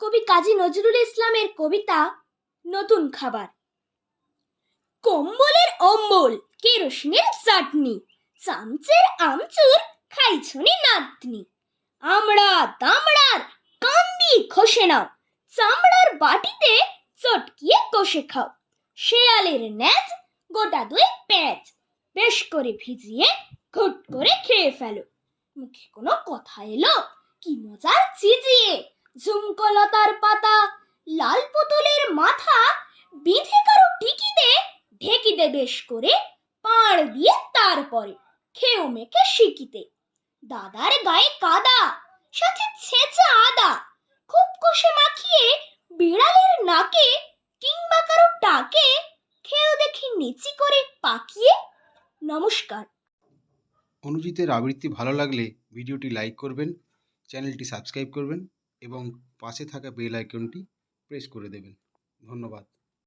কবি কাজী নজরুল ইসলামের কবিতা নতুন খাবার। কম্বলের অম্বল, কেরোসিনের চাটনি, চামচের আমচুর খাইছনি নাতনি। আমড়া দামড়ার কান্দি খসে নাও, চামড়ার বাটিতে চটকিয়ে কষে খাও। শেয়ালের ন্যাজ গোটা দুই পেঁয়াজ, বেশ করে ভিজিয়ে ঘুট করে খেয়ে ফেলো। মুখে কোনো কথা এলো, কি মজার চিজিয়ে। ঝুমকলতার পাতা, লাল পুতুলের মাথা, বিঁধে কারো টিকিতে ঢেকিতে বেশ করে পাড় দিয়ে তারপরে খেও মেখে শিকিতে। দাদার গায়ে কাদা, সাথে ছেঁচা আদা, খুব কষে মাখিয়ে বিড়ালের নাকে কিংবা কারো টাকে খেও দেখি নিচি করে পাকিয়ে। নমস্কার। অনুজিতের আবৃত্তি ভালো লাগলে ভিডিওটি লাইক করবেন, চ্যানেলটি সাবস্ক্রাইব করবেন এবং পাশে থাকা বেল আইকনটি প্রেস করে দেবেন। ধন্যবাদ।